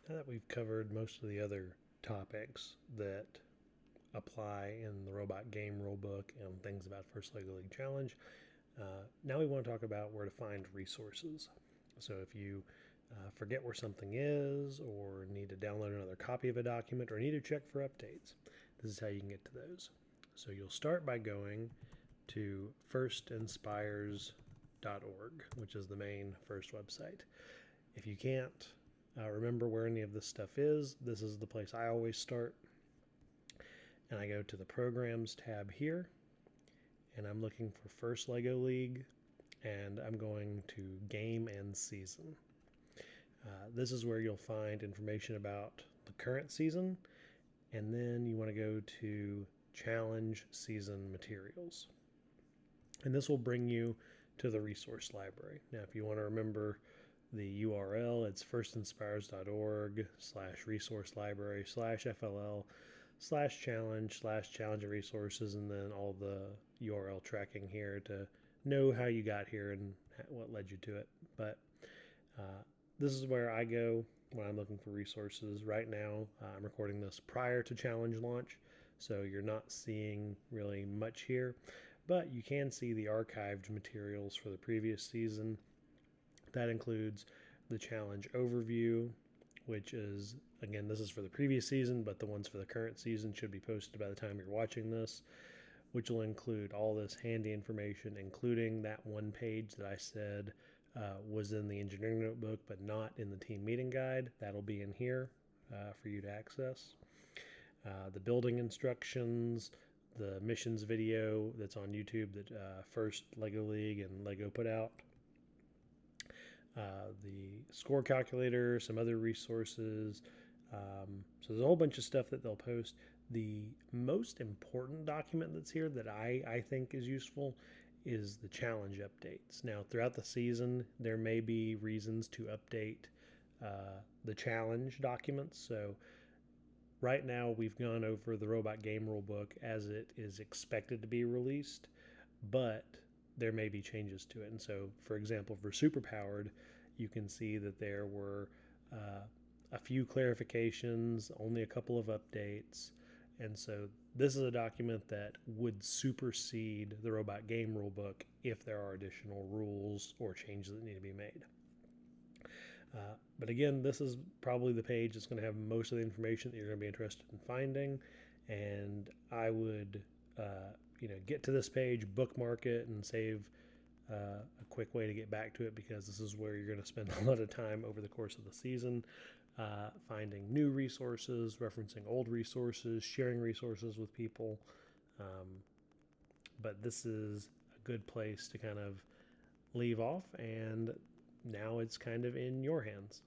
Now that we've covered most of the other topics that apply in the robot game rulebook and things about First Lego League Challenge, now we want to talk about where to find resources. So if you forget where something is, or need to download another copy of a document, or need to check for updates, this is how you can get to those. So you'll start by going to firstinspires.org, which is the main FIRST website. If you can't remember where any of this stuff is, this is the place I always start. And I go to the Programs tab here, and I'm looking for First Lego League, and I'm going to Game and Season. This is where you'll find information about the current season, and then you want to go to Challenge Season Materials. And this will bring you to the resource library. Now, if you want to remember the URL, it's firstinspires.org/resource library/FLL/challenge/challenge resources, and then all the URL tracking here to know how you got here and what led you to it. But this is where I go when I'm looking for resources. Right now, I'm recording this prior to challenge launch, so you're not seeing really much here, but you can see the archived materials for the previous season. That includes the challenge overview, which is, again, this is for the previous season, but the ones for the current season should be posted by the time you're watching this, which will include all this handy information, including that one page that I said was in the engineering notebook, but not in the team meeting guide. That'll be in here for you to access. The building instructions, the missions video that's on YouTube that First Lego League and Lego put out, the score calculator, some other resources. So there's a whole bunch of stuff that they'll post. The most important document that's here that I think is useful is the challenge updates. Now, throughout the season, there may be reasons to update the challenge documents. So right now, we've gone over the robot game rulebook as it is expected to be released, but there may be changes to it. And so, for example, for Superpowered, you can see that there were a few clarifications, only a couple of updates. And so this is a document that would supersede the robot game rulebook if there are additional rules or changes that need to be made. But again, this is probably the page that's going to have most of the information that you're going to be interested in finding. And I would, get to this page, bookmark it, and save a quick way to get back to it, because this is where you're going to spend a lot of time over the course of the season. Finding new resources, referencing old resources, sharing resources with people. But this is a good place to kind of leave off, and now it's kind of in your hands.